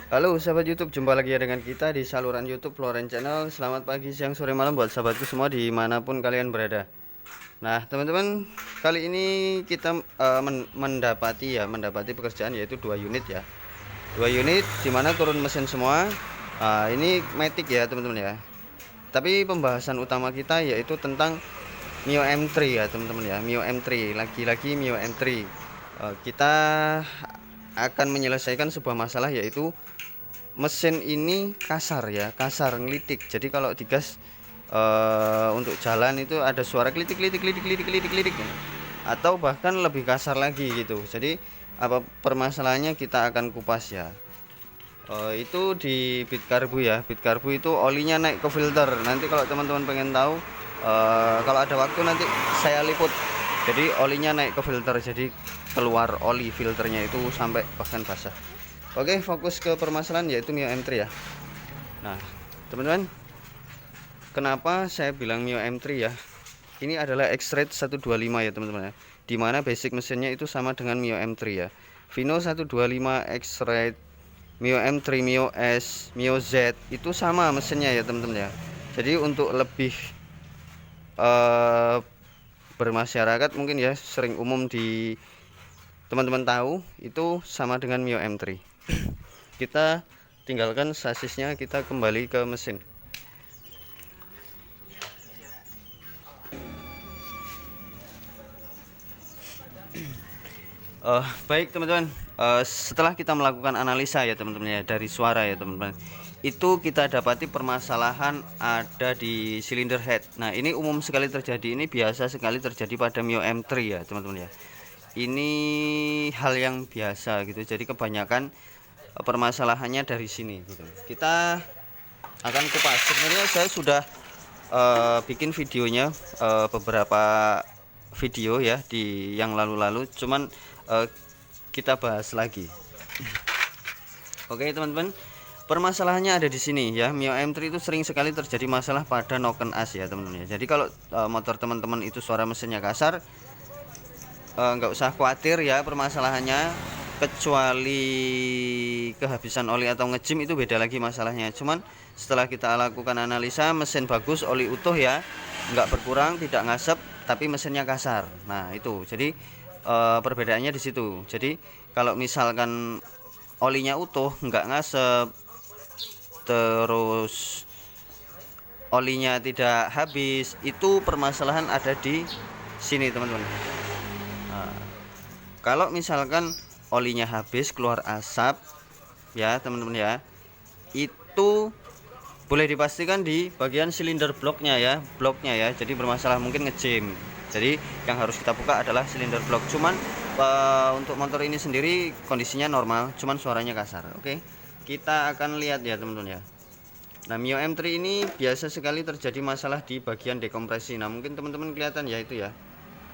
Halo sahabat YouTube, jumpa lagi ya dengan kita di saluran YouTube Floren Channel. Selamat pagi, siang, sore, malam buat sahabatku semua dimanapun kalian berada. Nah teman-teman, kali ini kita mendapati pekerjaan yaitu 2 unit ya. 2 unit dimana turun mesin semua. Ini Matic ya teman-teman ya. Tapi pembahasan utama kita yaitu tentang Mio M3 ya teman-teman ya. Mio M3, lagi-lagi Mio M3. Kita akan menyelesaikan sebuah masalah yaitu mesin ini kasar ya, kasar ngelitik. Jadi kalau digas untuk jalan itu ada suara klitik klitik klitik klitik klitik klitik, atau bahkan lebih kasar lagi gitu. Jadi apa permasalahannya kita akan kupas ya. Itu di bit karbu ya. Bit karbu itu olinya naik ke filter. Nanti kalau teman-teman pengen tahu, kalau ada waktu nanti saya liput. Jadi olinya naik ke filter, jadi keluar oli filternya itu sampai bahkan basah. Oke, fokus ke permasalahan yaitu Mio M3 ya. Nah, teman-teman, kenapa saya bilang Mio M3 ya? Ini adalah X-Rate 125 ya, teman-teman ya. Dimana basic mesinnya itu sama dengan Mio M3 ya. Vino 125 X-Rate, Mio M3, Mio S, Mio Z itu sama mesinnya ya, teman-teman ya. Jadi untuk lebih bermasyarakat mungkin ya, sering umum di teman-teman tahu itu sama dengan Mio M3. Kita tinggalkan sasisnya, kita kembali ke mesin. Baik teman-teman, setelah kita melakukan analisa ya teman-teman ya, dari suara ya teman-teman, itu kita dapati permasalahan ada di silinder head. Nah ini umum sekali terjadi, ini biasa sekali terjadi pada Mio M3 ya teman-teman ya. Ini hal yang biasa gitu, jadi kebanyakan permasalahannya dari sini gitu. Kita akan kupas. Sebenarnya saya sudah bikin videonya, beberapa video ya di yang lalu-lalu, cuman kita bahas lagi. Oke teman-teman, permasalahannya ada di sini ya. Mio M3 itu sering sekali terjadi masalah pada noken as ya teman-teman ya. Jadi kalau motor teman-teman itu suara mesinnya kasar, nggak usah khawatir ya permasalahannya, kecuali kehabisan oli atau ngejim, itu beda lagi masalahnya. Cuman setelah kita lakukan analisa, mesin bagus, oli utuh ya, nggak berkurang, tidak ngasep, tapi mesinnya kasar. Nah itu jadi perbedaannya di situ. Jadi kalau misalkan olinya utuh, nggak ngasep, terus olinya tidak habis, itu permasalahan ada di sini teman-teman. Kalau misalkan olinya habis, keluar asap ya teman-teman ya, itu boleh dipastikan di bagian silinder bloknya ya, jadi bermasalah, mungkin ngejim. Jadi yang harus kita buka adalah silinder blok. Cuman untuk motor ini sendiri kondisinya normal, cuman suaranya kasar. Oke, kita akan lihat ya teman-teman ya. Nah Mio M3 ini biasa sekali terjadi masalah di bagian dekompresi. Nah mungkin teman-teman kelihatan ya, itu ya,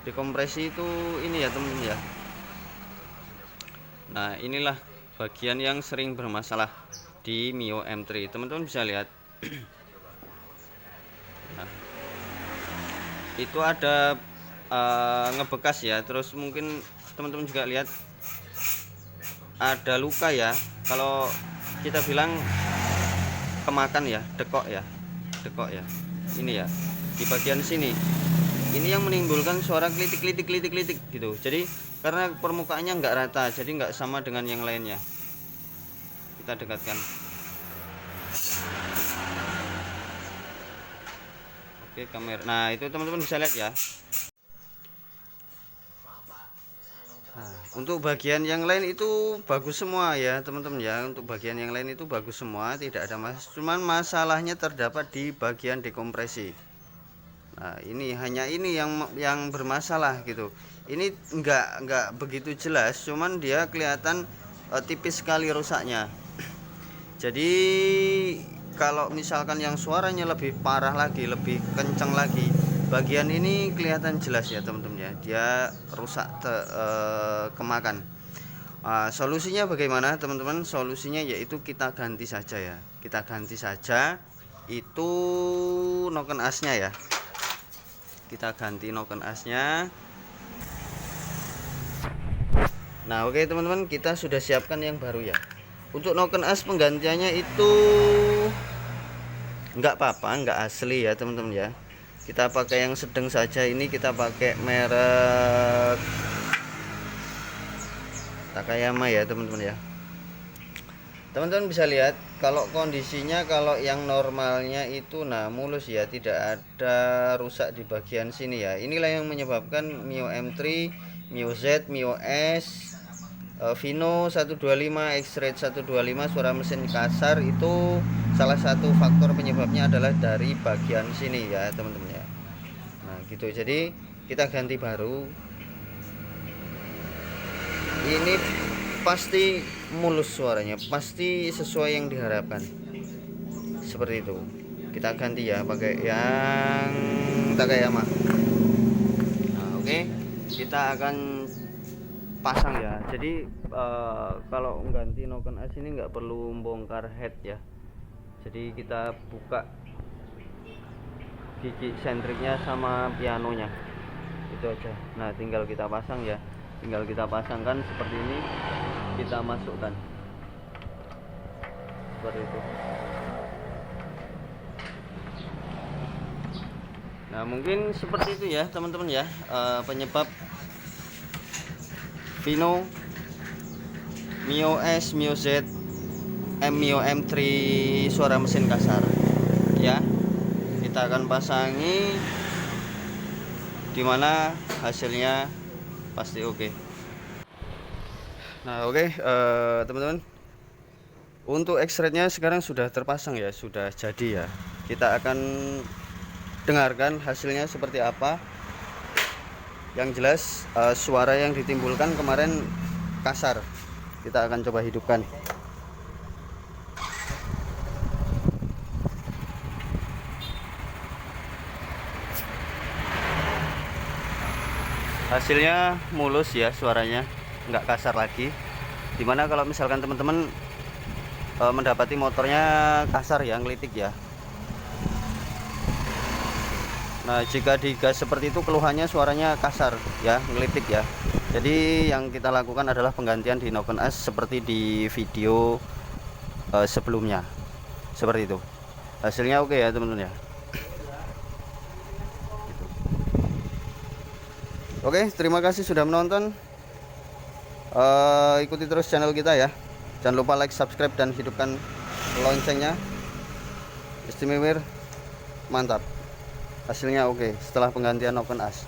dekompresi itu ini ya teman-teman ya. Nah inilah bagian yang sering bermasalah di Mio M3, teman-teman bisa lihat. Nah, itu ada ngebekas ya, terus mungkin teman-teman juga lihat ada luka ya, kalau kita bilang kemakan ya, dekok ya, ini ya di bagian sini. Ini yang menimbulkan suara klitik klitik klitik klitik gitu. Jadi karena permukaannya nggak rata, jadi nggak sama dengan yang lainnya. Kita dekatkan. Oke kamera. Nah itu teman-teman bisa lihat ya. Nah, untuk bagian yang lain itu bagus semua ya teman-teman ya. Untuk bagian yang lain itu bagus semua, tidak ada masalah. Cuman masalahnya terdapat di bagian dekompresi. Nah ini hanya ini yang bermasalah gitu. Ini enggak begitu jelas, cuman dia kelihatan tipis sekali rusaknya. Jadi kalau misalkan yang suaranya lebih parah lagi, lebih kencang lagi, bagian ini kelihatan jelas ya teman-teman ya, dia rusak, kemakan. Solusinya bagaimana teman-teman? Solusinya yaitu kita ganti saja ya, kita ganti saja itu noken asnya ya. Kita ganti noken asnya. Nah oke teman-teman, kita sudah siapkan yang baru ya. Untuk noken as penggantiannya itu nggak apa-apa, nggak asli ya teman-teman ya. Kita pakai yang sedang saja. Ini kita pakai merek Takayama ya teman-teman ya. Teman-teman bisa lihat kalau kondisinya, kalau yang normalnya itu nah mulus ya, tidak ada rusak di bagian sini ya. Inilah yang menyebabkan Mio M3, Mio Z, Mio S, Vino 125, X-Rate 125 suara mesin kasar, itu salah satu faktor penyebabnya adalah dari bagian sini ya teman-teman ya. Nah gitu, jadi kita ganti baru. Ini pasti mulus suaranya, pasti sesuai yang diharapkan, seperti itu. Kita ganti ya pakai yang Takayama. Nah oke, kita akan pasang ya. Jadi kalau ganti noken as ini nggak perlu bongkar head ya. Jadi kita buka gigi sentriknya sama pianonya, itu aja. Nah tinggal kita pasang ya, tinggal kita pasangkan seperti ini, kita masukkan seperti itu. Nah mungkin seperti itu ya teman-teman ya, penyebab Vino, Mio S, Mio Z, Mio M3 suara mesin kasar ya. Kita akan pasangi, dimana hasilnya pasti oke. Nah oke, teman-teman, untuk X-Rate-nya sekarang sudah terpasang ya, sudah jadi ya. Kita akan dengarkan hasilnya seperti apa. Yang jelas suara yang ditimbulkan kemarin kasar. Kita akan coba hidupkan. Hasilnya mulus ya, suaranya nggak kasar lagi. Dimana kalau misalkan teman-teman mendapati motornya kasar ya, ngelitik ya. Nah jika digas seperti itu keluhannya suaranya kasar ya, ngelitik ya. Jadi yang kita lakukan adalah penggantian di noken as seperti di video sebelumnya, seperti itu. Hasilnya oke ya teman-teman ya. Gitu. Oke, terima kasih sudah menonton. Ikuti terus channel kita ya. Jangan lupa like, subscribe, dan hidupkan loncengnya. Istimewa, mantap. Hasilnya oke setelah penggantian noken as.